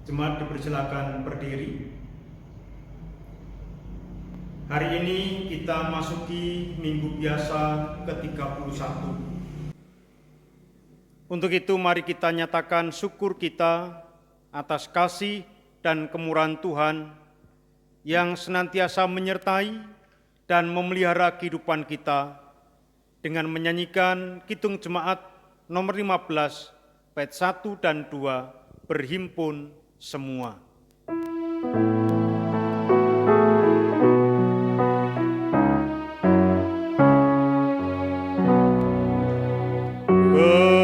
Jemaat dipersilakan berdiri. Hari ini kita masuki Minggu Biasa ke-31. Untuk itu mari kita nyatakan syukur kita atas kasih dan kemurahan Tuhan yang senantiasa menyertai dan memelihara kehidupan kita dengan menyanyikan Kidung Jemaat nomor 15, bait 1 dan 2, berhimpun semua.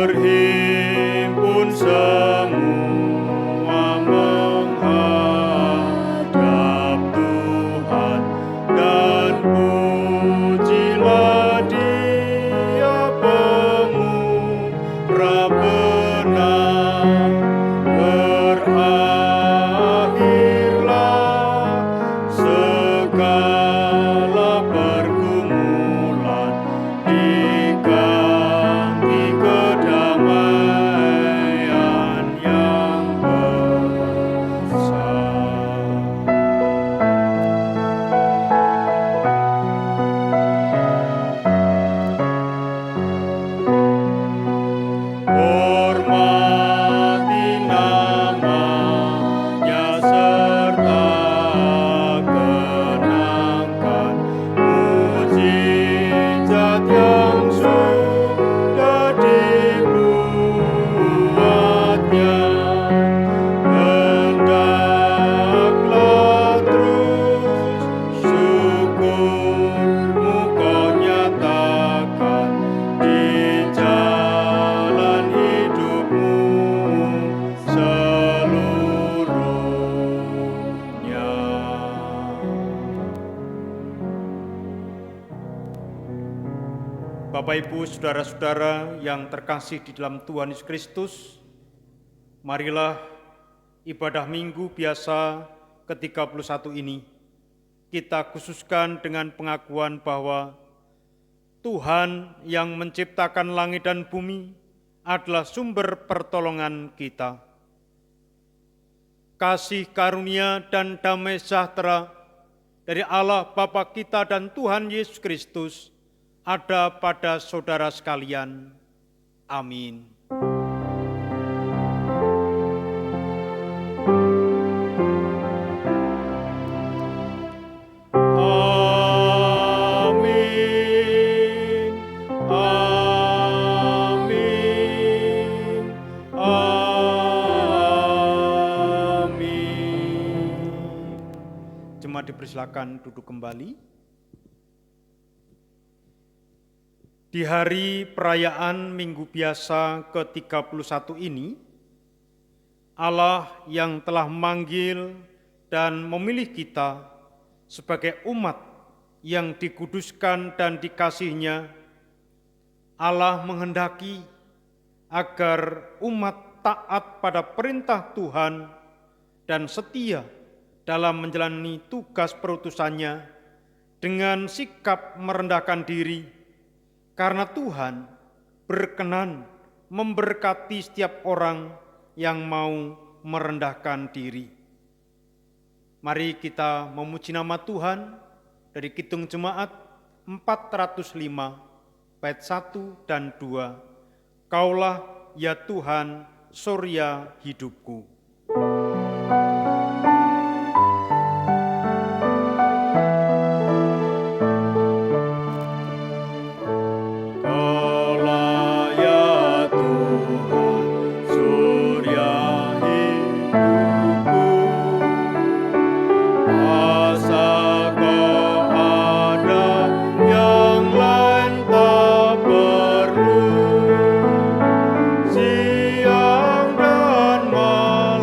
Berhimpun semua menghadap Tuhan dan pujilah Dia pemurah benar. Berakhirlah segala pergumulan, diganti kedamaian yang besar. Hormati namanya serta kenangkan mujizat yang sudah dibuatnya. Hendaklah terus syukurmu kau nyatakan di jalan hidupmu seluruhnya. Bapak, Ibu, saudara-saudara yang terkasih di dalam Tuhan Yesus Kristus, marilah ibadah Minggu Biasa ke-31 ini kita khususkan dengan pengakuan bahwa Tuhan yang menciptakan langit dan bumi adalah sumber pertolongan kita. Kasih karunia dan damai sejahtera dari Allah Bapa kita dan Tuhan Yesus Kristus ada pada saudara sekalian. Amin. Amin. Amin. Amin. Jemaat dipersilakan duduk kembali. Di hari perayaan Minggu Biasa ke-31 ini, Allah yang telah memanggil dan memilih kita sebagai umat yang dikuduskan dan dikasihinya, Allah menghendaki agar umat taat pada perintah Tuhan dan setia dalam menjalani tugas perutusannya dengan sikap merendahkan diri, karena Tuhan berkenan memberkati setiap orang yang mau merendahkan diri. Mari kita memuji nama Tuhan dari Kidung Jemaat 405, bait 1 dan 2. Kaulah ya Tuhan, surya hidupku. Siang dan malam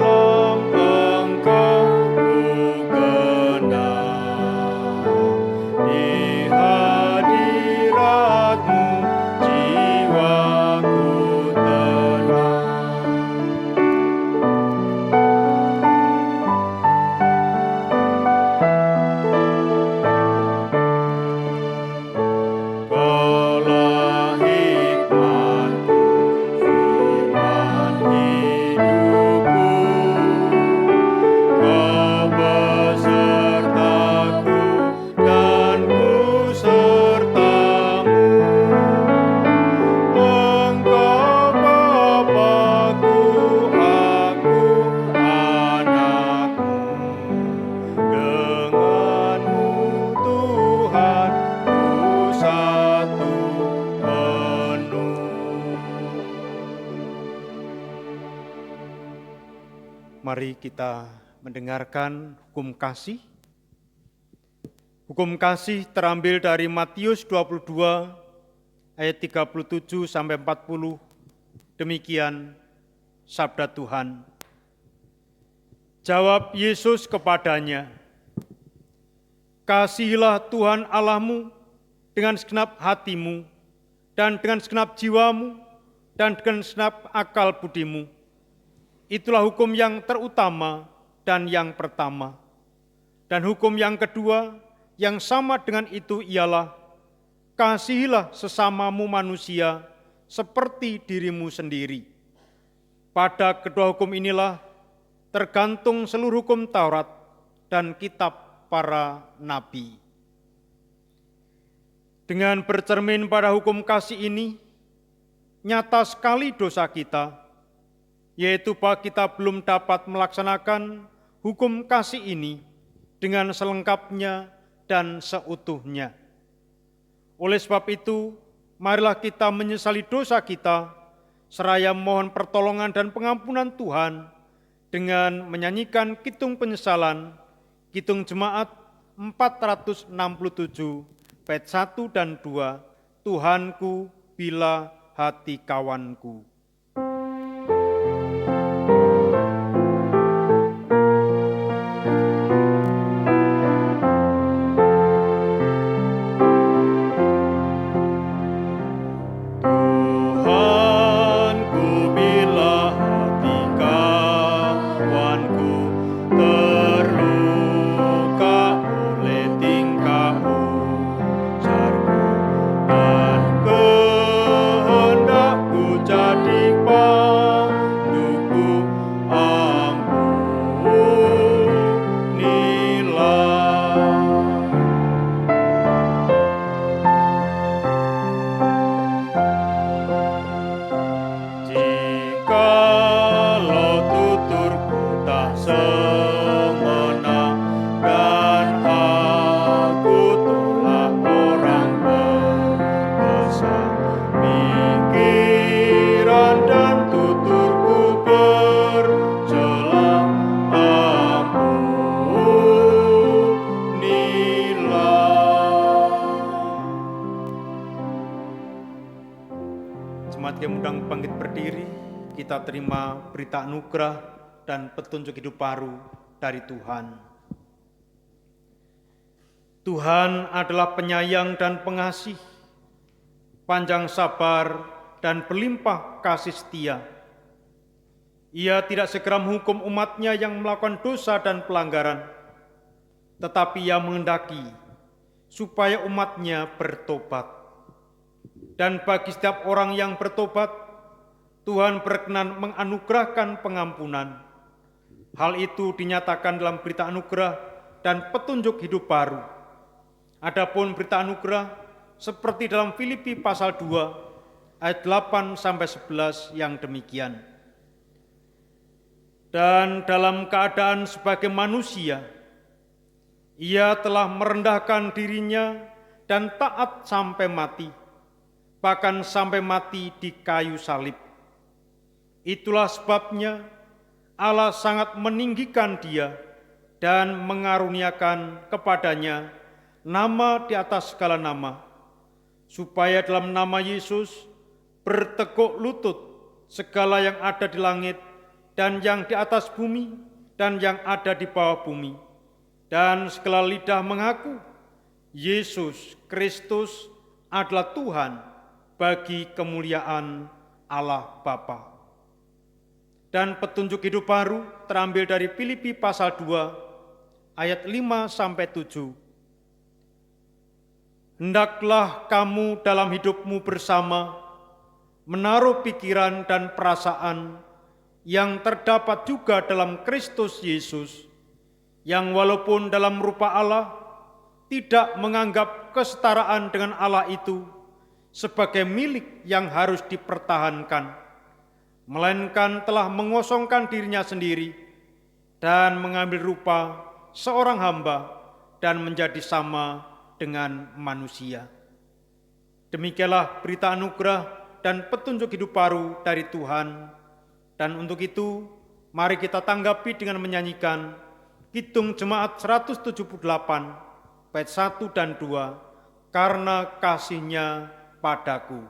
Mari kita mendengarkan hukum kasih. Hukum kasih terambil dari Matius 22 ayat 37 sampai 40. Demikian sabda Tuhan. Jawab Yesus kepadanya, "Kasihilah Tuhan Allahmu dengan segenap hatimu, dan dengan segenap jiwamu, dan dengan segenap akal budimu. Itulah hukum yang terutama dan yang pertama. Dan hukum yang kedua, yang sama dengan itu ialah, kasihilah sesamamu manusia seperti dirimu sendiri. Pada kedua hukum inilah tergantung seluruh hukum Taurat dan kitab para nabi." Dengan bercermin pada hukum kasih ini, nyata sekali dosa kita, yaitu bahwa kita belum dapat melaksanakan hukum kasih ini dengan selengkapnya dan seutuhnya. Oleh sebab itu, marilah kita menyesali dosa kita, seraya mohon pertolongan dan pengampunan Tuhan dengan menyanyikan Kidung Penyesalan, Kidung Jemaat 467, bait 1 dan 2, Tuhanku bila hati kawanku. Jemaat yang undang bangkit berdiri, kita terima berita anugerah dan petunjuk hidup baru dari Tuhan. Tuhan adalah penyayang dan pengasih, panjang sabar dan berlimpah kasih setia. Ia tidak segera menghukum umatnya yang melakukan dosa dan pelanggaran, tetapi ia menghendaki supaya umatnya bertobat. Dan bagi setiap orang yang bertobat, Tuhan berkenan menganugerahkan pengampunan. Hal itu dinyatakan dalam berita anugerah dan petunjuk hidup baru. Adapun berita anugerah seperti dalam Filipi pasal 2 ayat 8 sampai 11 yang demikian. Dan dalam keadaan sebagai manusia, ia telah merendahkan dirinya dan taat sampai mati, bahkan sampai mati di kayu salib. Itulah sebabnya Allah sangat meninggikan dia dan mengaruniakan kepadanya nama di atas segala nama, supaya dalam nama Yesus bertekuk lutut segala yang ada di langit dan yang di atas bumi dan yang ada di bawah bumi, dan segala lidah mengaku Yesus Kristus adalah Tuhan bagi kemuliaan Allah Bapa. Dan petunjuk hidup baru terambil dari Filipi pasal 2 ayat 5 sampai 7. Hendaklah kamu dalam hidupmu bersama menaruh pikiran dan perasaan yang terdapat juga dalam Kristus Yesus, yang walaupun dalam rupa Allah tidak menganggap kesetaraan dengan Allah itu sebagai milik yang harus dipertahankan, melainkan telah mengosongkan dirinya sendiri dan mengambil rupa seorang hamba dan menjadi sama dengan manusia. Demikianlah berita anugerah dan petunjuk hidup baru dari Tuhan, dan untuk itu Mari kita tanggapi dengan menyanyikan Kidung Jemaat 178, bait 1 dan 2, Karena Kasih-Nya Padaku.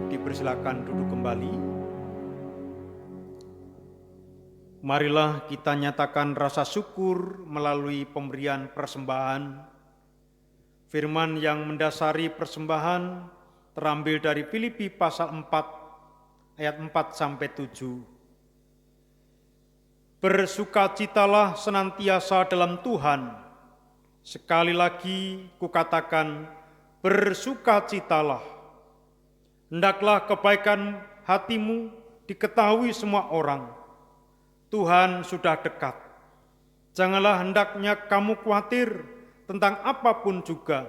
Dipersilakan duduk kembali. Marilah kita nyatakan rasa syukur melalui pemberian persembahan. Firman yang mendasari persembahan terambil dari Filipi pasal 4 ayat 4-7. Bersukacitalah senantiasa dalam Tuhan. Sekali lagi kukatakan, bersukacitalah. Hendaklah kebaikan hatimu diketahui semua orang. Tuhan sudah dekat. Janganlah hendaknya kamu khawatir tentang apapun juga,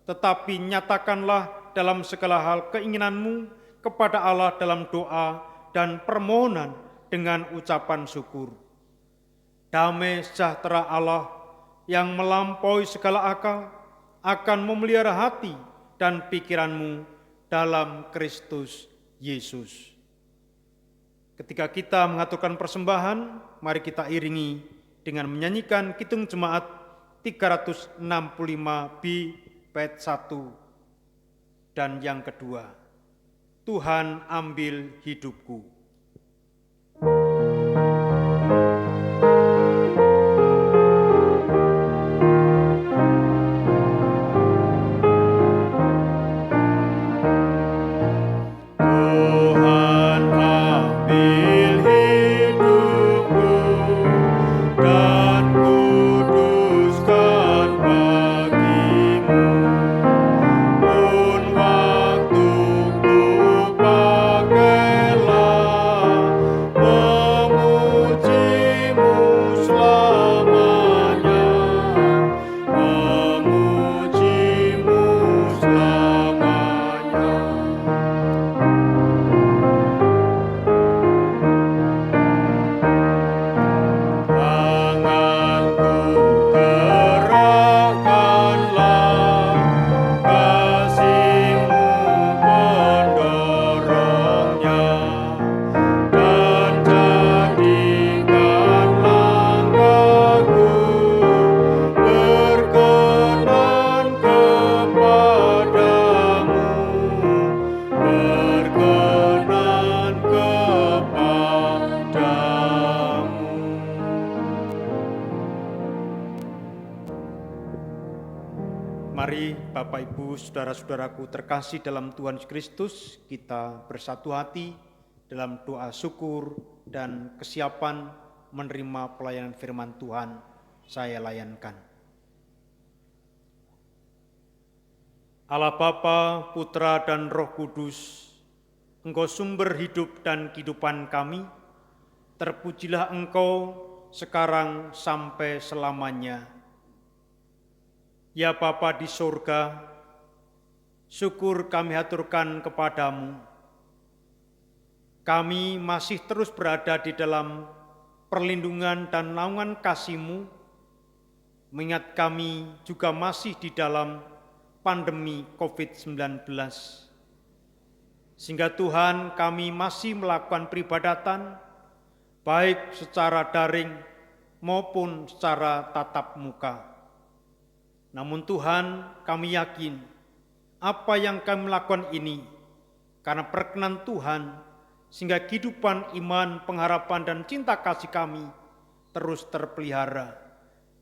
tetapi nyatakanlah dalam segala hal keinginanmu kepada Allah dalam doa dan permohonan dengan ucapan syukur. Damai sejahtera Allah yang melampaui segala akal akan memelihara hati dan pikiranmu dalam Kristus Yesus. Ketika kita mengaturkan persembahan, mari kita iringi dengan menyanyikan Kidung Jemaat 365B bait 1 dan yang kedua, Tuhan ambil hidupku. Pakailah Mari Bapak Ibu, saudara-saudaraku terkasih dalam Tuhan Yesus Kristus, kita bersatu hati dalam doa syukur dan kesiapan menerima pelayanan firman Tuhan. Saya layankan. Allah Bapa, Putra dan Roh Kudus, Engkau sumber hidup dan kehidupan kami, terpujilah Engkau sekarang sampai selamanya. Ya Bapa di surga, syukur kami haturkan kepadamu. Kami masih terus berada di dalam perlindungan dan naungan kasih-Mu, mengingat kami juga masih di dalam pandemi COVID-19. Sehingga Tuhan, kami masih melakukan peribadatan, baik secara daring maupun secara tatap muka. Namun Tuhan, kami yakin apa yang kami lakukan ini karena perkenan Tuhan, sehingga kehidupan iman, pengharapan, dan cinta kasih kami terus terpelihara.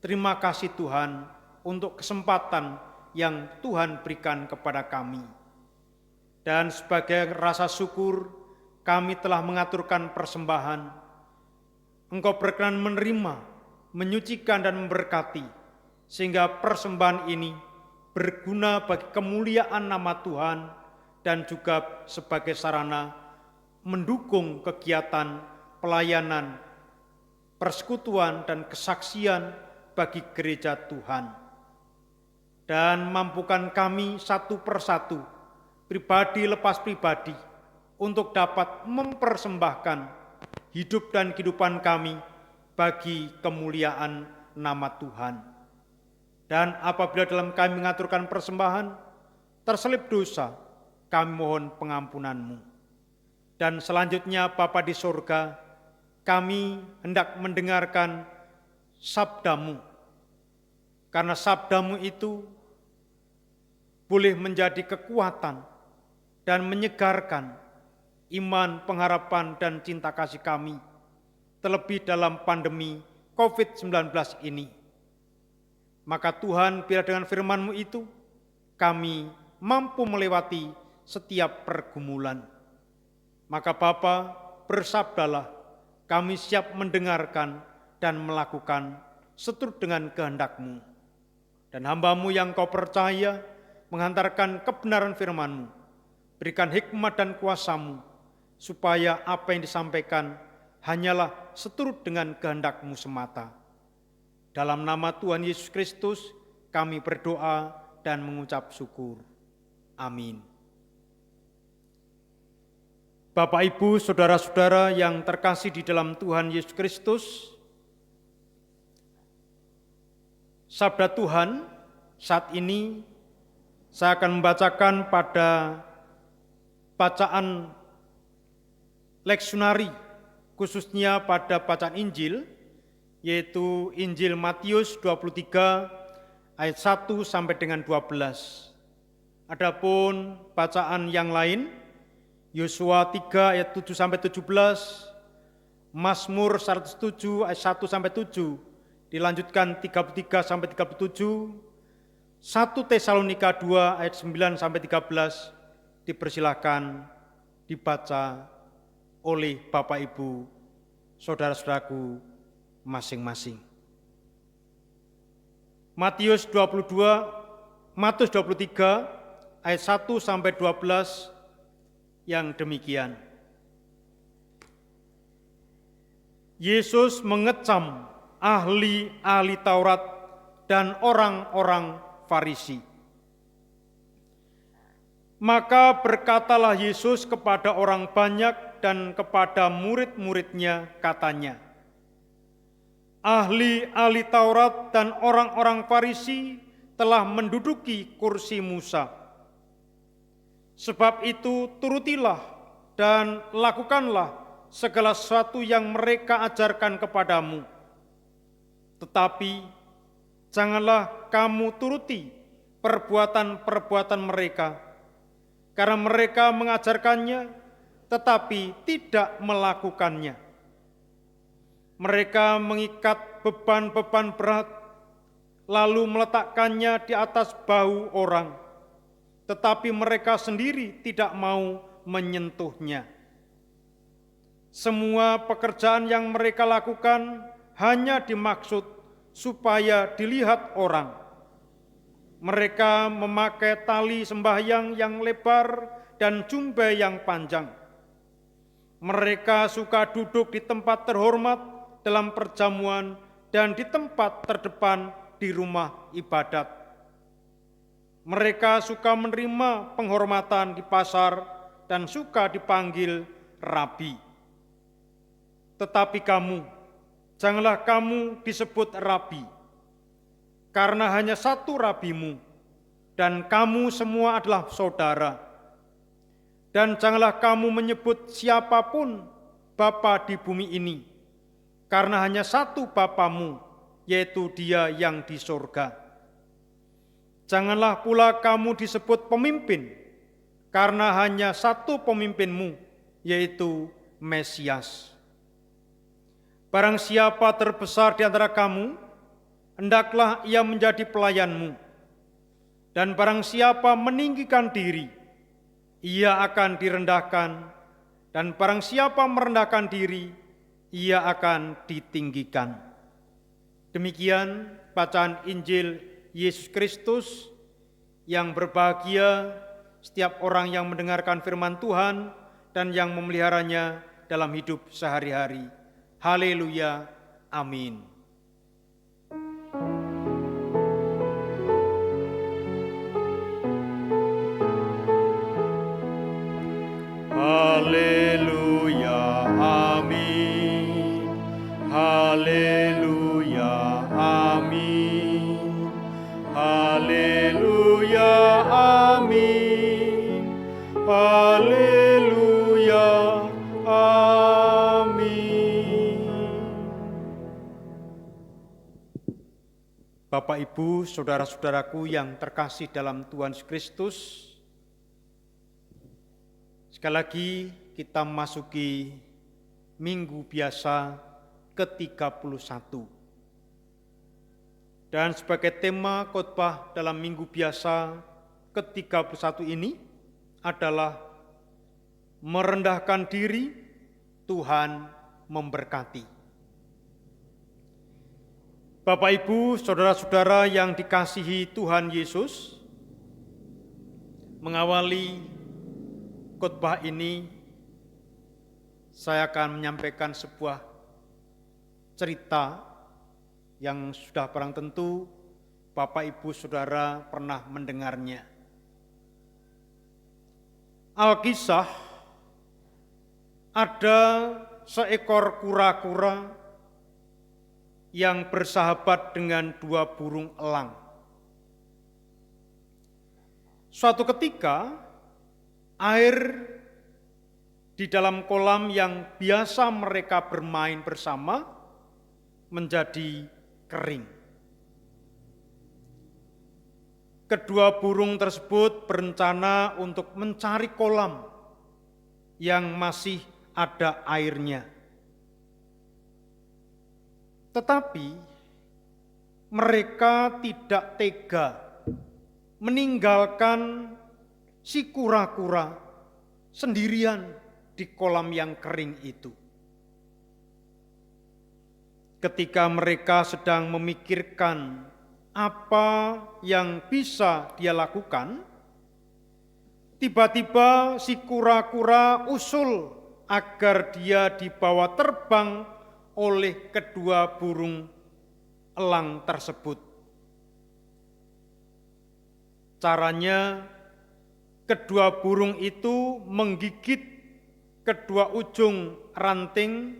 Terima kasih Tuhan untuk kesempatan yang Tuhan berikan kepada kami. Dan sebagai rasa syukur, kami telah mengaturkan persembahan. Engkau berkenan menerima, menyucikan, dan memberkati, sehingga persembahan ini berguna bagi kemuliaan nama Tuhan dan juga sebagai sarana mendukung kegiatan pelayanan, persekutuan, dan kesaksian bagi gereja Tuhan. Dan mampukan kami satu persatu, pribadi lepas pribadi, untuk dapat mempersembahkan hidup dan kehidupan kami bagi kemuliaan nama Tuhan. Dan apabila dalam kami mengaturkan persembahan, terselip dosa, kami mohon pengampunan-Mu. Dan selanjutnya Bapa di surga, kami hendak mendengarkan sabda-Mu. Karena sabda-Mu itu boleh menjadi kekuatan dan menyegarkan iman, pengharapan, dan cinta kasih kami, terlebih dalam pandemi COVID-19 ini. Maka Tuhan, biar dengan firman-Mu itu, kami mampu melewati setiap pergumulan. Maka Bapa, bersabdalah, kami siap mendengarkan dan melakukan seturut dengan kehendak-Mu. Dan hamba-Mu yang Kau percaya, menghantarkan kebenaran firman-Mu, berikan hikmat dan kuasa-Mu, supaya apa yang disampaikan hanyalah seturut dengan kehendak-Mu semata. Dalam nama Tuhan Yesus Kristus, kami berdoa dan mengucap syukur. Amin. Bapak, Ibu, saudara-saudara yang terkasih di dalam Tuhan Yesus Kristus, sabda Tuhan saat ini saya akan membacakan pada bacaan leksionari, khususnya pada bacaan Injil, yaitu Injil Matius 23 ayat 1 sampai dengan 12. Adapun bacaan yang lain, Yosua 3 ayat 7 sampai 17, Mazmur 107 ayat 1 sampai 7, dilanjutkan 33 sampai 37, 1 Tesalonika 2 ayat 9 sampai 13, dipersilakan dibaca oleh Bapak Ibu, saudara-saudaraku masing-masing. Matius 23 ayat 1 sampai 12 yang demikian. Yesus mengecam ahli-ahli Taurat dan orang-orang Farisi. Maka berkatalah Yesus kepada orang banyak dan kepada murid-muridnya, katanya, ahli-ahli Taurat dan orang-orang Farisi telah menduduki kursi Musa. Sebab itu turutilah dan lakukanlah segala sesuatu yang mereka ajarkan kepadamu. Tetapi janganlah kamu turuti perbuatan-perbuatan mereka, karena mereka mengajarkannya tetapi tidak melakukannya. Mereka mengikat beban-beban berat lalu meletakkannya di atas bahu orang, tetapi mereka sendiri tidak mau menyentuhnya. Semua pekerjaan yang mereka lakukan hanya dimaksud supaya dilihat orang. Mereka memakai tali sembahyang yang lebar dan jubah yang panjang. Mereka suka duduk di tempat terhormat dalam perjamuan dan di tempat terdepan di rumah ibadat. Mereka suka menerima penghormatan di pasar dan suka dipanggil rabi. Tetapi kamu, janganlah kamu disebut rabi, karena hanya satu rabimu, dan kamu semua adalah saudara. Dan janganlah kamu menyebut siapapun bapa di bumi ini, karena hanya satu Bapamu, yaitu Dia yang di surga. Janganlah pula kamu disebut pemimpin, karena hanya satu pemimpinmu, yaitu Mesias. Barang siapa terbesar di antara kamu, hendaklah ia menjadi pelayanmu. Dan barang siapa meninggikan diri, ia akan direndahkan, dan barang siapa merendahkan diri, ia akan ditinggikan. Demikian bacaan Injil Yesus Kristus. Yang berbahagia setiap orang yang mendengarkan firman Tuhan dan yang memeliharanya dalam hidup sehari-hari. Haleluya, amin. Haleluya, amin. Haleluya, amin. Haleluya, amin. Haleluya, amin. Bapak, Ibu, saudara-saudaraku yang terkasih dalam Tuhan Yesus Kristus, sekali lagi kita memasuki minggu biasa ke-31. Dan sebagai tema khotbah dalam minggu biasa ke-31 ini adalah merendahkan diri, Tuhan memberkati. Bapak, Ibu, saudara-saudara yang dikasihi Tuhan Yesus, mengawali khotbah ini, saya akan menyampaikan sebuah cerita yang sudah barang tentu Bapak, Ibu, Saudara pernah mendengarnya. Alkisah, ada seekor kura-kura yang bersahabat dengan dua burung elang. Suatu ketika, air di dalam kolam yang biasa mereka bermain bersama menjadi kering. Kedua burung tersebut berencana untuk mencari kolam yang masih ada airnya. Tetapi mereka tidak tega meninggalkan si kura-kura sendirian di kolam yang kering itu. Ketika mereka sedang memikirkan apa yang bisa dia lakukan, tiba-tiba si kura-kura usul agar dia dibawa terbang oleh kedua burung elang tersebut. Caranya, kedua burung itu menggigit kedua ujung ranting,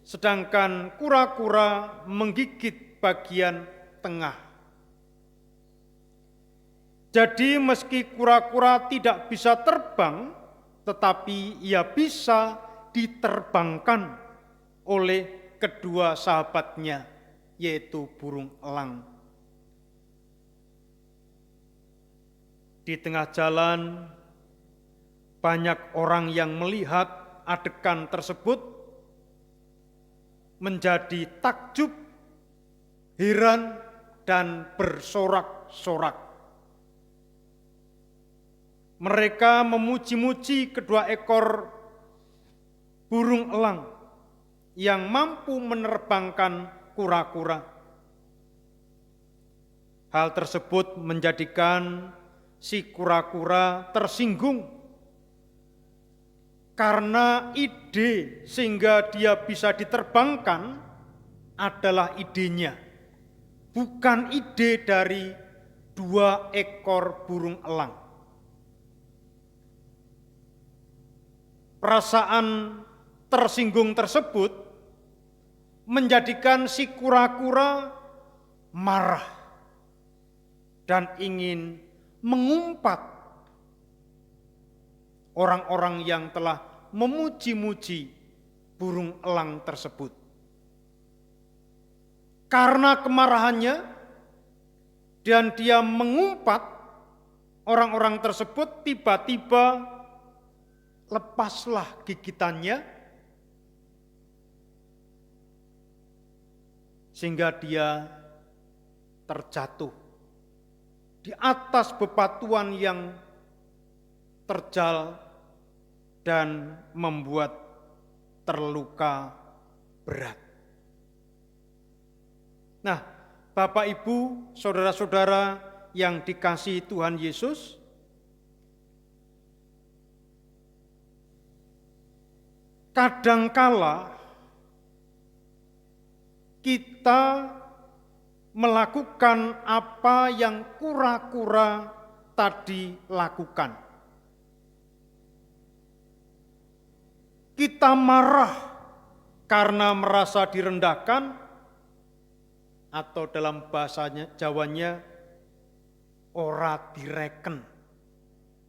sedangkan kura-kura menggigit bagian tengah. Jadi meski kura-kura tidak bisa terbang, tetapi ia bisa diterbangkan oleh kedua sahabatnya, yaitu burung elang. Di tengah jalan, banyak orang yang melihat adegan tersebut menjadi takjub, heran, dan bersorak-sorak. Mereka memuji-muji kedua ekor burung elang yang mampu menerbangkan kura-kura. Hal tersebut menjadikan si kura-kura tersinggung karena ide sehingga dia bisa diterbangkan adalah idenya, bukan ide dari dua ekor burung elang. Perasaan tersinggung tersebut menjadikan si kura-kura marah dan ingin mengumpat orang-orang yang telah memuji-muji burung elang tersebut. Karena kemarahannya dan dia mengumpat, orang-orang tersebut tiba-tiba lepaslah gigitannya sehingga dia terjatuh di atas bebatuan yang terjal dan membuat terluka berat. Nah, Bapak, Ibu, saudara-saudara yang dikasihi Tuhan Yesus, kadangkala kita melakukan apa yang kura-kura tadi lakukan. Kita marah karena merasa direndahkan, atau dalam bahasanya Jawanya ora direken,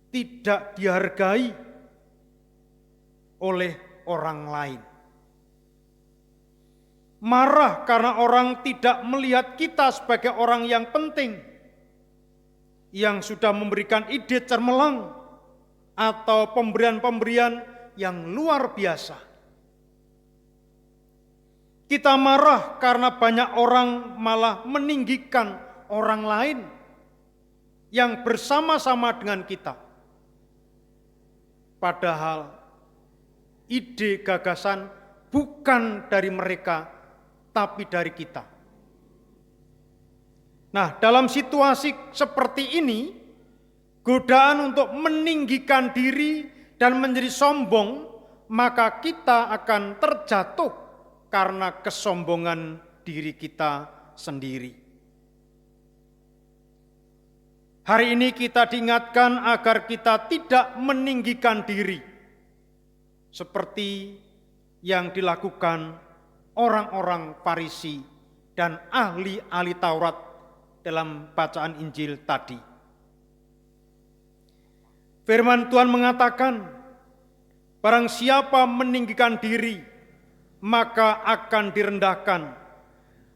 tidak dihargai oleh orang lain. Marah karena orang tidak melihat kita sebagai orang yang penting, yang sudah memberikan ide cemerlang atau pemberian-pemberian yang luar biasa. Kita marah karena banyak orang malah meninggikan orang lain yang bersama-sama dengan kita. Padahal ide gagasan bukan dari mereka, tapi dari kita. Nah, dalam situasi seperti ini, godaan untuk meninggikan diri dan menjadi sombong, maka kita akan terjatuh karena kesombongan diri kita sendiri. Hari ini kita diingatkan agar kita tidak meninggikan diri, seperti yang dilakukan orang-orang Farisi dan ahli-ahli Taurat dalam bacaan Injil tadi. Firman Tuhan mengatakan, barang siapa meninggikan diri, maka akan direndahkan.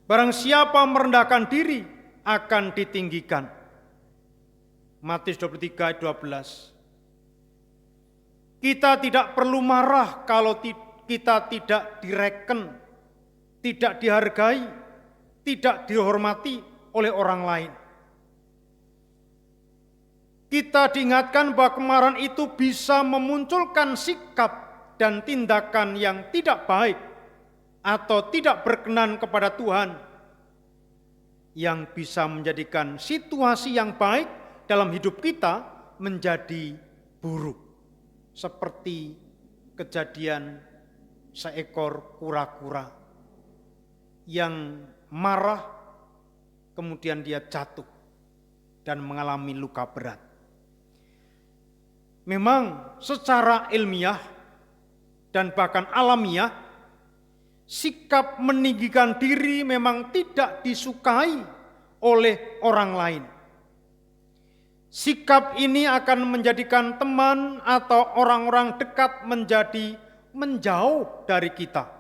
Barang siapa merendahkan diri, akan ditinggikan. Matius 23 ayat 12. Kita tidak perlu marah kalau kita tidak direken, tidak dihargai, tidak dihormati oleh orang lain. Kita diingatkan bahwa kemarahan itu bisa memunculkan sikap dan tindakan yang tidak baik atau tidak berkenan kepada Tuhan, yang bisa menjadikan situasi yang baik dalam hidup kita menjadi buruk, seperti kejadian seekor kura-kura yang marah, kemudian dia jatuh dan mengalami luka berat. Memang secara ilmiah dan bahkan alamiah, sikap meninggikan diri memang tidak disukai oleh orang lain. Sikap ini akan menjadikan teman atau orang-orang dekat menjadi menjauh dari kita.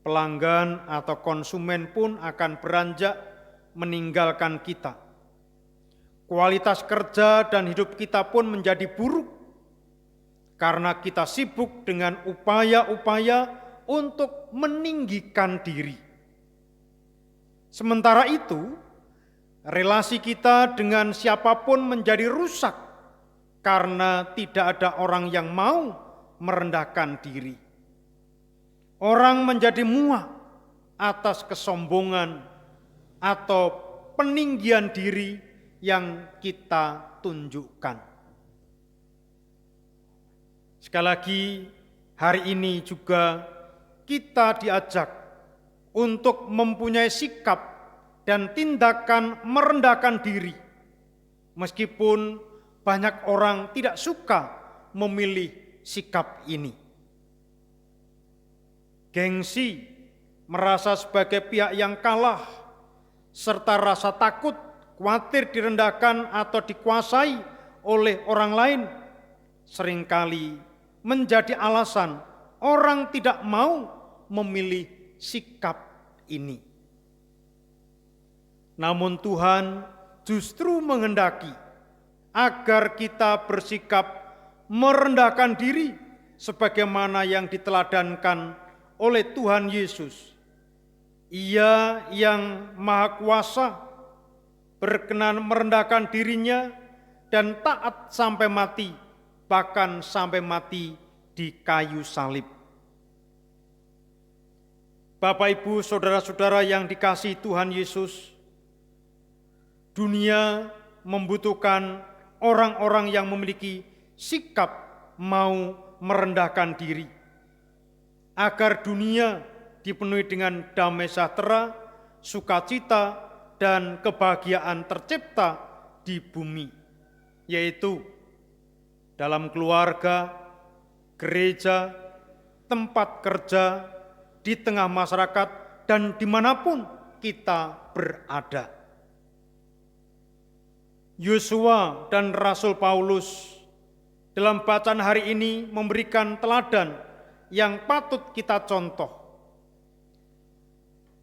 Pelanggan atau konsumen pun akan beranjak meninggalkan kita. Kualitas kerja dan hidup kita pun menjadi buruk karena kita sibuk dengan upaya-upaya untuk meninggikan diri. Sementara itu, relasi kita dengan siapapun menjadi rusak karena tidak ada orang yang mau merendahkan diri. Orang menjadi muak atas kesombongan atau peninggian diri yang kita tunjukkan. Sekali lagi, hari ini juga kita diajak untuk mempunyai sikap dan tindakan merendahkan diri, meskipun banyak orang tidak suka memilih sikap ini. Gengsi, merasa sebagai pihak yang kalah, serta rasa takut, khawatir direndahkan atau dikuasai oleh orang lain, seringkali menjadi alasan orang tidak mau memilih sikap ini. Namun Tuhan justru menghendaki agar kita bersikap merendahkan diri sebagaimana yang diteladankan oleh Tuhan Yesus. Ia yang Maha Kuasa berkenan merendahkan dirinya dan taat sampai mati, bahkan sampai mati di kayu salib. Bapak, Ibu, saudara-saudara yang dikasihi Tuhan Yesus, dunia membutuhkan orang-orang yang memiliki sikap mau merendahkan diri, agar dunia dipenuhi dengan damai sejahtera, sukacita, dan kebahagiaan tercipta di bumi, yaitu dalam keluarga, gereja, tempat kerja, di tengah masyarakat, dan dimanapun kita berada. Yosua dan Rasul Paulus dalam bacaan hari ini memberikan teladan yang patut kita contoh.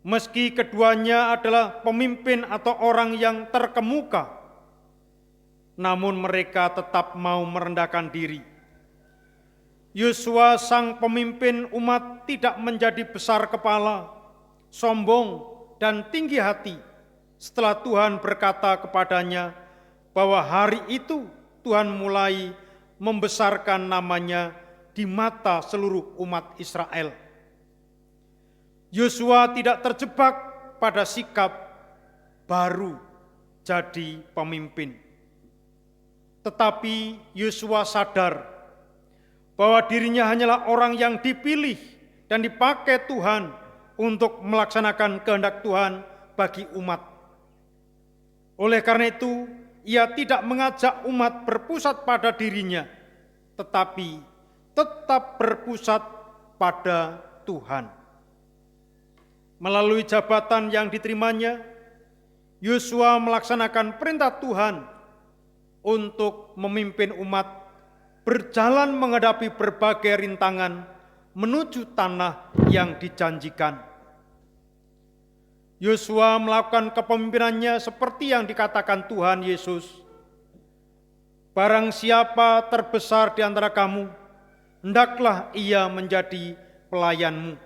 Meski keduanya adalah pemimpin atau orang yang terkemuka, namun mereka tetap mau merendahkan diri. Yosua sang pemimpin umat tidak menjadi besar kepala, sombong, dan tinggi hati setelah Tuhan berkata kepadanya bahwa hari itu Tuhan mulai membesarkan namanya di mata seluruh umat Israel. Yosua tidak terjebak pada sikap baru jadi pemimpin. Tetapi Yosua sadar bahwa dirinya hanyalah orang yang dipilih dan dipakai Tuhan untuk melaksanakan kehendak Tuhan bagi umat. Oleh karena itu, ia tidak mengajak umat berpusat pada dirinya, tetapi tetap berpusat pada Tuhan. Melalui jabatan yang diterimanya, Yosua melaksanakan perintah Tuhan untuk memimpin umat berjalan menghadapi berbagai rintangan menuju tanah yang dijanjikan. Yosua melakukan kepemimpinannya seperti yang dikatakan Tuhan Yesus. Barang siapa terbesar di antara kamu, hendaklah ia menjadi pelayanmu.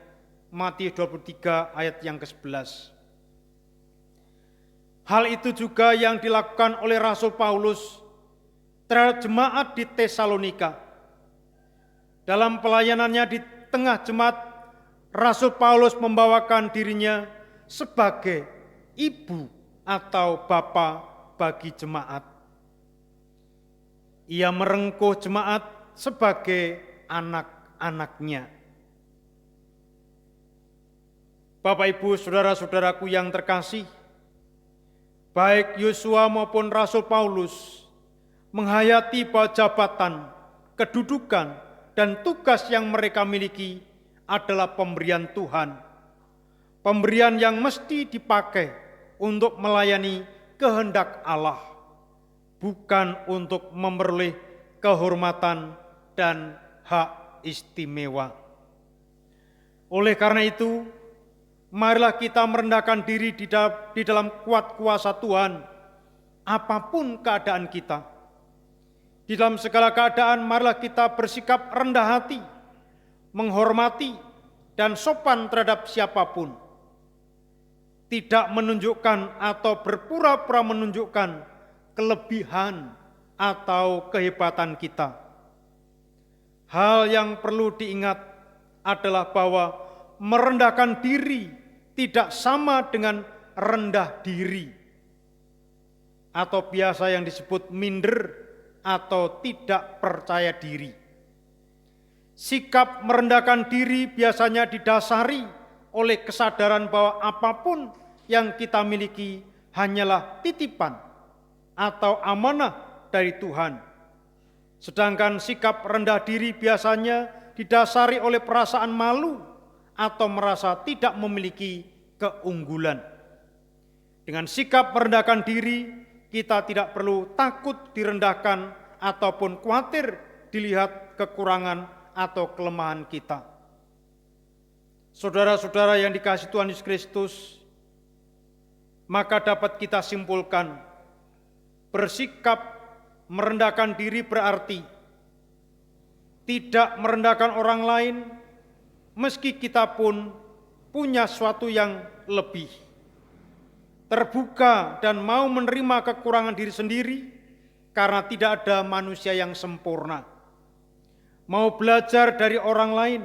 Matius 23 ayat yang ke-11. Hal itu juga yang dilakukan oleh Rasul Paulus terhadap jemaat di Tesalonika. Dalam pelayanannya di tengah jemaat, Rasul Paulus membawakan dirinya sebagai ibu atau bapa bagi jemaat. Ia merengkuh jemaat sebagai anak-anaknya. Bapak, Ibu, saudara-saudaraku yang terkasih, baik Yosua maupun Rasul Paulus menghayati bahwa jabatan, kedudukan, dan tugas yang mereka miliki adalah pemberian Tuhan. Pemberian yang mesti dipakai untuk melayani kehendak Allah, bukan untuk memperoleh kehormatan dan hak istimewa. Oleh karena itu, marilah kita merendahkan diri di dalam kuat kuasa Tuhan, apapun keadaan kita. Di dalam segala keadaan, marilah kita bersikap rendah hati, menghormati, dan sopan terhadap siapapun. tidak menunjukkan atau berpura-pura menunjukkan kelebihan atau kehebatan kita. Hal yang perlu diingat adalah bahwa merendahkan diri tidak sama dengan rendah diri, atau biasa yang disebut minder atau tidak percaya diri. Sikap merendahkan diri biasanya didasari oleh kesadaran bahwa apapun yang kita miliki hanyalah titipan atau amanah dari Tuhan. Sedangkan sikap rendah diri biasanya didasari oleh perasaan malu atau merasa tidak memiliki keunggulan. Dengan sikap merendahkan diri, kita tidak perlu takut direndahkan ataupun khawatir dilihat kekurangan atau kelemahan kita. Saudara-saudara yang dikasihi Tuhan Yesus Kristus, maka dapat kita simpulkan, bersikap merendahkan diri berarti tidak merendahkan orang lain meski kita pun punya sesuatu yang lebih. Terbuka dan mau menerima kekurangan diri sendiri karena tidak ada manusia yang sempurna. Mau belajar dari orang lain,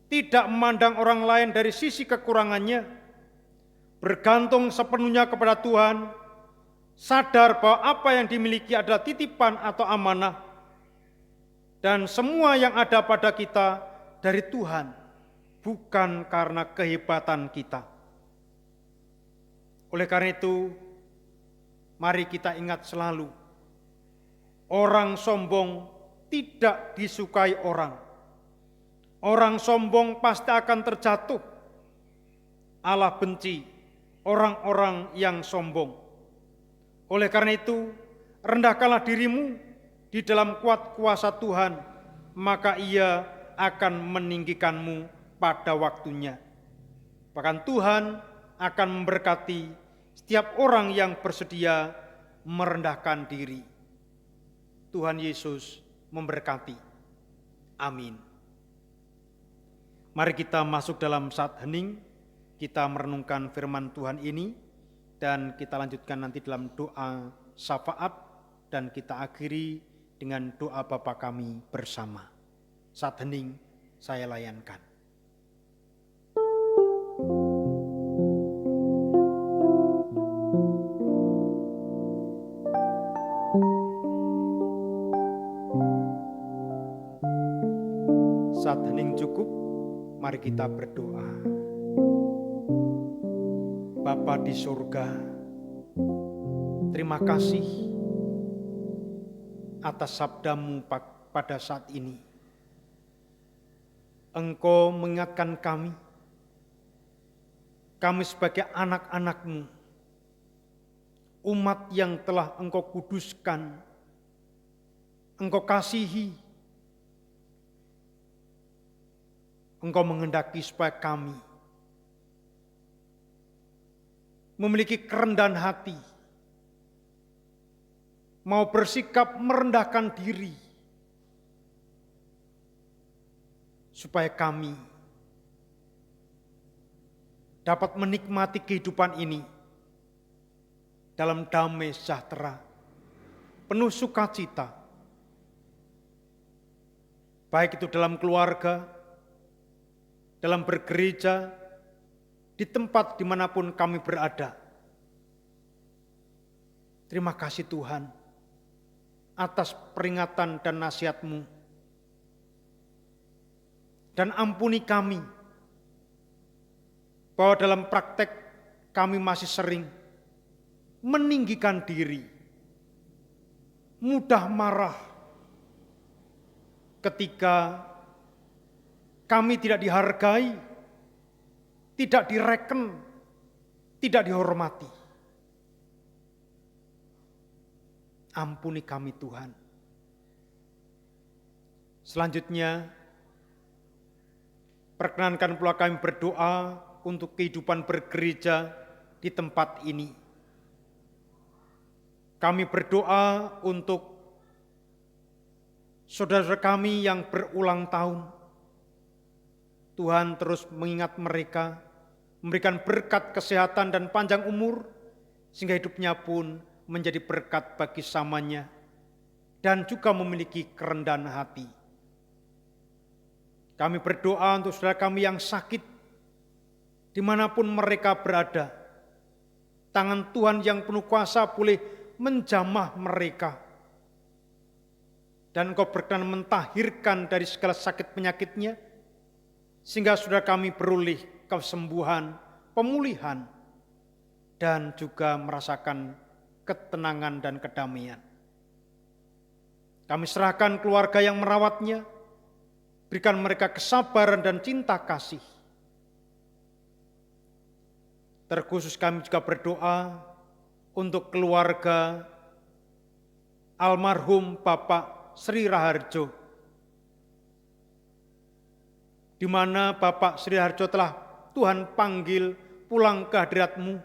tidak memandang orang lain dari sisi kekurangannya, bergantung sepenuhnya kepada Tuhan, sadar bahwa apa yang dimiliki adalah titipan atau amanah, dan semua yang ada pada kita dari Tuhan, bukan karena kehebatan kita. Oleh karena itu, mari kita ingat selalu, orang sombong tidak disukai orang. Orang sombong pasti akan terjatuh. Allah benci orang-orang yang sombong. Oleh karena itu, rendahkanlah dirimu di dalam kuat kuasa Tuhan, maka Ia akan meninggikanmu pada waktunya. Bahkan Tuhan akan memberkati setiap orang yang bersedia merendahkan diri. Tuhan Yesus memberkati. Amin. Mari kita masuk dalam saat hening, kita merenungkan firman Tuhan ini, dan kita lanjutkan nanti dalam doa syafaat, dan kita akhiri dengan doa Bapa kami bersama. Saat hening saya layankan. Saat hening cukup, mari kita berdoa. Bapa di surga, terima kasih atas sabda-Mu pada saat ini. Engkau mengingatkan kami sebagai anak-anak-Mu, umat yang telah Engkau kuduskan, Engkau kasihi, Engkau menghendaki supaya kami memiliki kerendahan hati, mau bersikap merendahkan diri, supaya kami dapat menikmati kehidupan ini dalam damai sejahtera, penuh sukacita, baik itu dalam keluarga, dalam bergereja, di tempat dimanapun kami berada. Terima kasih Tuhan atas peringatan dan nasihat-Mu. Dan ampuni kami bahwa dalam praktek kami masih sering meninggikan diri, mudah marah ketika kami tidak dihargai, tidak direken, tidak dihormati. Ampuni kami Tuhan. Selanjutnya, perkenankan pula kami berdoa untuk kehidupan bergereja di tempat ini. Kami berdoa untuk saudara kami yang berulang tahun. Tuhan terus mengingat mereka, memberikan berkat kesehatan dan panjang umur, sehingga hidupnya pun menjadi berkat bagi samanya, dan juga memiliki kerendahan hati. Kami berdoa untuk saudara kami yang sakit, dimanapun mereka berada. Tangan Tuhan yang penuh kuasa boleh menjamah mereka. Dan Engkau berkenan mentahirkan dari segala sakit penyakitnya, sehingga saudara kami beroleh kesembuhan, pemulihan, dan juga merasakan ketenangan dan kedamaian. Kami serahkan keluarga yang merawatnya, berikan mereka kesabaran dan cinta kasih. Terkhusus kami juga berdoa untuk keluarga almarhum Bapak Sri Raharjo, di mana Bapak Sri Raharjo telah Tuhan panggil pulang ke hadirat-Mu.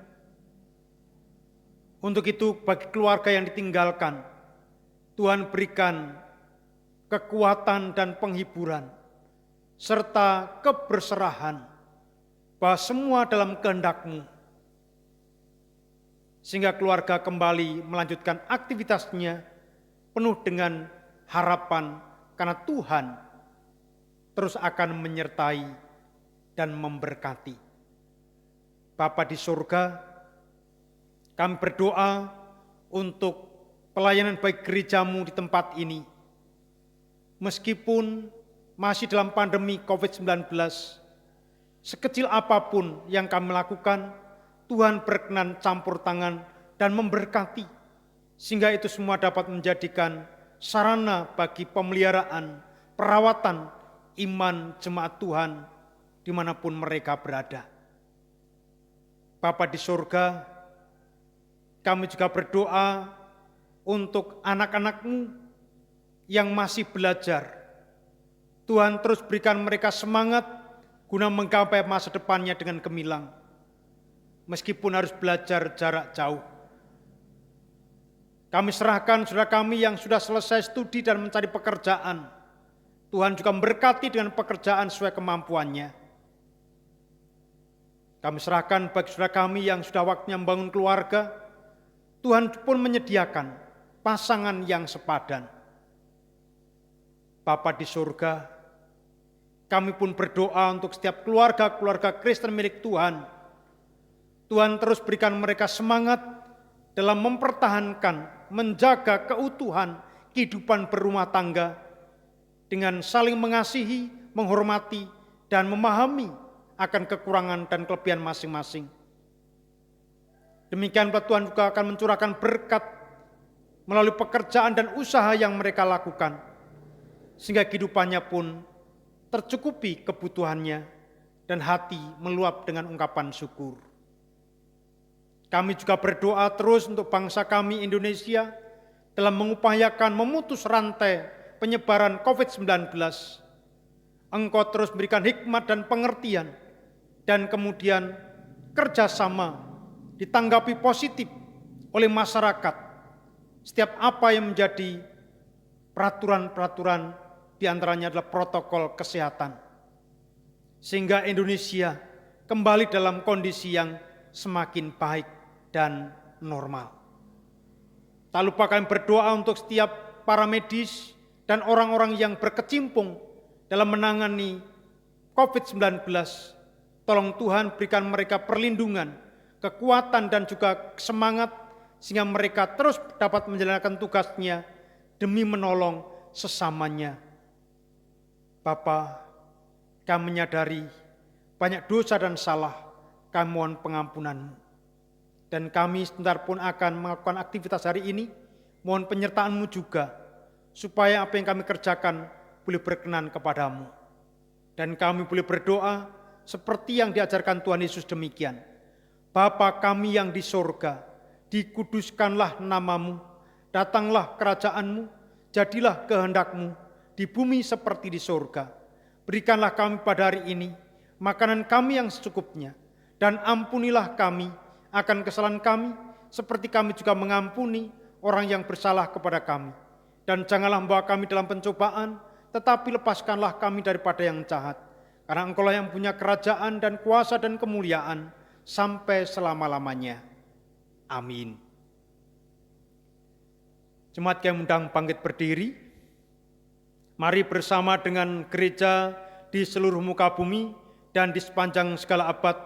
Untuk itu bagi keluarga yang ditinggalkan, Tuhan berikan kekuatan dan penghiburan, serta keberserahan bahwa semua dalam kehendak-Mu, sehingga keluarga kembali melanjutkan aktivitasnya penuh dengan harapan karena Tuhan terus akan menyertai dan memberkati. Bapa di surga, kami berdoa untuk pelayanan baik gereja-Mu di tempat ini. Meskipun masih dalam pandemi COVID-19, sekecil apapun yang kami lakukan, Tuhan berkenan campur tangan dan memberkati, sehingga itu semua dapat menjadikan sarana bagi pemeliharaan, perawatan iman jemaat Tuhan dimanapun mereka berada. Bapa di surga, kami juga berdoa untuk anak-anak-Mu yang masih belajar. Tuhan terus berikan mereka semangat guna menggapai masa depannya dengan gemilang, meskipun harus belajar jarak jauh. Kami serahkan saudara kami yang sudah selesai studi dan mencari pekerjaan. Tuhan juga memberkati dengan pekerjaan sesuai kemampuannya. Kami serahkan bagi saudara kami yang sudah waktunya membangun keluarga. Tuhan pun menyediakan pasangan yang sepadan. Bapa di surga, kami pun berdoa untuk setiap keluarga-keluarga Kristen milik Tuhan. Tuhan terus berikan mereka semangat dalam mempertahankan, menjaga keutuhan kehidupan berumah tangga dengan saling mengasihi, menghormati, dan memahami akan kekurangan dan kelebihan masing-masing. Demikian pula Tuhan juga akan mencurahkan berkat melalui pekerjaan dan usaha yang mereka lakukan, sehingga kehidupannya pun tercukupi kebutuhannya dan hati meluap dengan ungkapan syukur. Kami juga berdoa terus untuk bangsa kami Indonesia dalam mengupayakan memutus rantai penyebaran COVID-19. Engkau terus berikan hikmat dan pengertian, dan kemudian kerjasama ditanggapi positif oleh masyarakat. Setiap apa yang menjadi peraturan-peraturan diantaranya adalah protokol kesehatan. Sehingga Indonesia kembali dalam kondisi yang semakin baik dan normal. Tak lupa kami berdoa untuk setiap para medis dan orang-orang yang berkecimpung dalam menangani COVID-19. Tolong Tuhan berikan mereka perlindungan, kekuatan dan juga semangat, sehingga mereka terus dapat menjalankan tugasnya demi menolong sesamanya. Bapa, kami menyadari banyak dosa dan salah, kami mohon pengampunan-Mu. Dan kami sebentar pun akan melakukan aktivitas hari ini, mohon penyertaan-Mu juga, supaya apa yang kami kerjakan boleh berkenan kepadamu. Dan kami boleh berdoa seperti yang diajarkan Tuhan Yesus demikian. Bapa kami yang di sorga, dikuduskanlah namamu, datanglah kerajaan-Mu, jadilah kehendak-Mu, di bumi seperti di sorga. Berikanlah kami pada hari ini makanan kami yang secukupnya, dan ampunilah kami akan kesalahan kami, seperti kami juga mengampuni orang yang bersalah kepada kami. Dan janganlah membawa kami dalam pencobaan, tetapi lepaskanlah kami daripada yang jahat. karena Engkaulah yang punya kerajaan dan kuasa dan kemuliaan sampai selama-lamanya. Amin. Jemaat kami undang bangkit berdiri. Mari bersama dengan gereja di seluruh muka bumi dan di sepanjang segala abad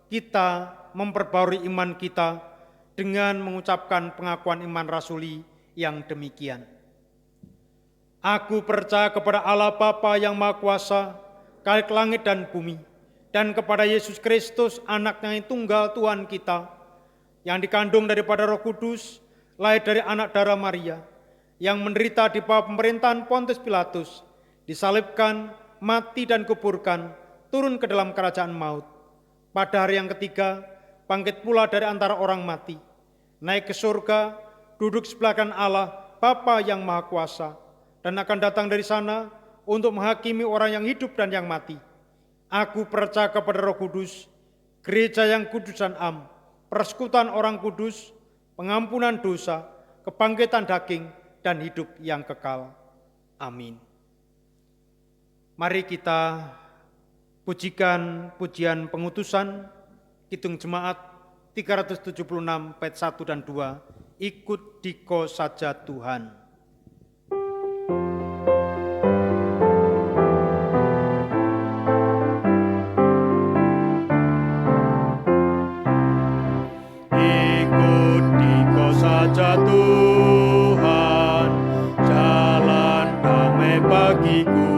kita memperbarui iman kita dengan mengucapkan pengakuan iman rasuli yang demikian. Aku percaya kepada Allah Bapa yang Maha Kuasa, Khalik langit dan bumi, dan kepada Yesus Kristus, Anak-Nya yang tunggal Tuhan kita, yang dikandung daripada Roh Kudus, lahir dari anak darah Maria, yang menderita di bawah pemerintahan Pontius Pilatus, disalibkan, mati dan kuburkan, turun ke dalam kerajaan maut. Pada hari yang ketiga, bangkit pula dari antara orang mati, naik ke surga, duduk sebelah kanan Allah, Bapa yang Maha Kuasa, dan akan datang dari sana untuk menghakimi orang yang hidup dan yang mati. Aku percaya kepada Roh Kudus, gereja yang kudus dan am, persekutuan orang kudus, pengampunan dosa, kebangkitan daging, dan hidup yang kekal. Amin. Mari kita pujikan pujian pengutusan, Kidung Jemaat 376 bait 1 dan 2, ikut diko saja Tuhan. Ikut diko saja Tuhan, jalan damai bagiku.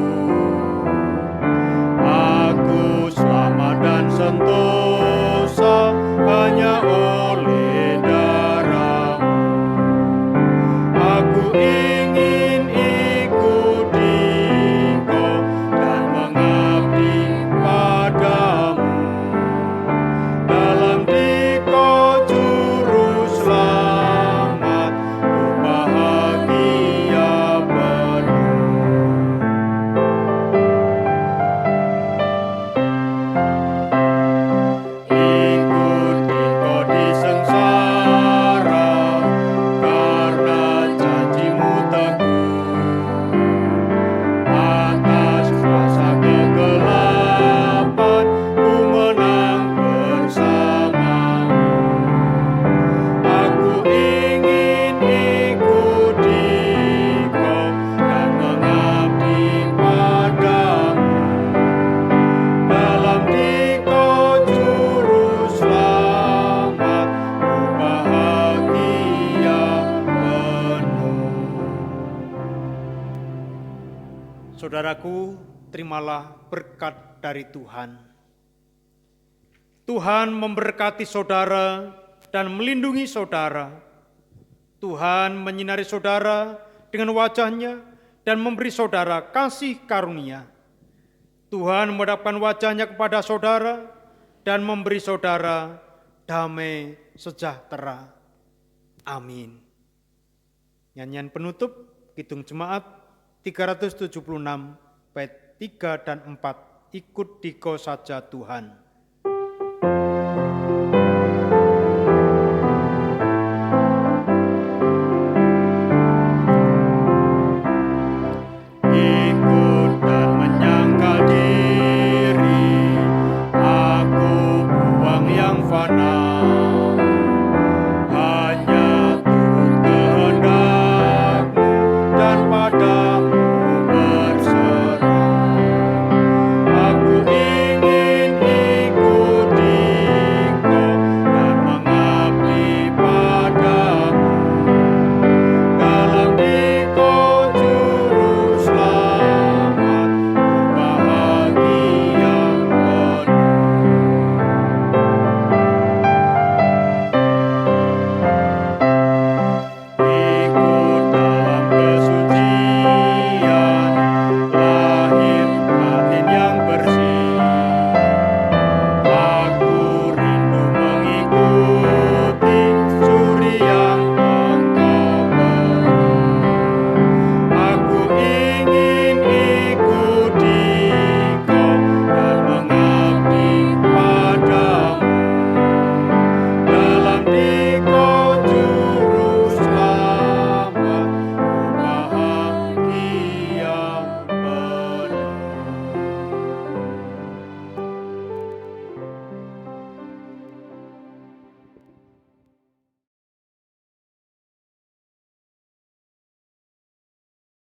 Aku selamat dan sentosa hanya oleh darah-Mu. Aku ingin ikut Dikau dan mengabdi padamu. Dalam Dikau juru selamat, ku bahagia penuh. Ikut Dikau di sengsara, karena janji-Mu teguh. Atas kuasa kegelapan, ku menang bersama-Mu. Aku ingin ikut Dikau dan mengabdi padamu. Dalam Dikau juru selamat, ku bahagia penuh. Saudaraku, terimalah berkat dari Tuhan. Tuhan memberkati saudara dan melindungi saudara. Tuhan menyinari saudara dengan wajah-Nya dan memberi saudara kasih karunia. Tuhan menghadapkan wajah-Nya kepada saudara dan memberi saudara damai sejahtera. Amin. Nyanyian penutup Kidung Jemaat 376 bait 3 dan 4, ikut diko saja Tuhan.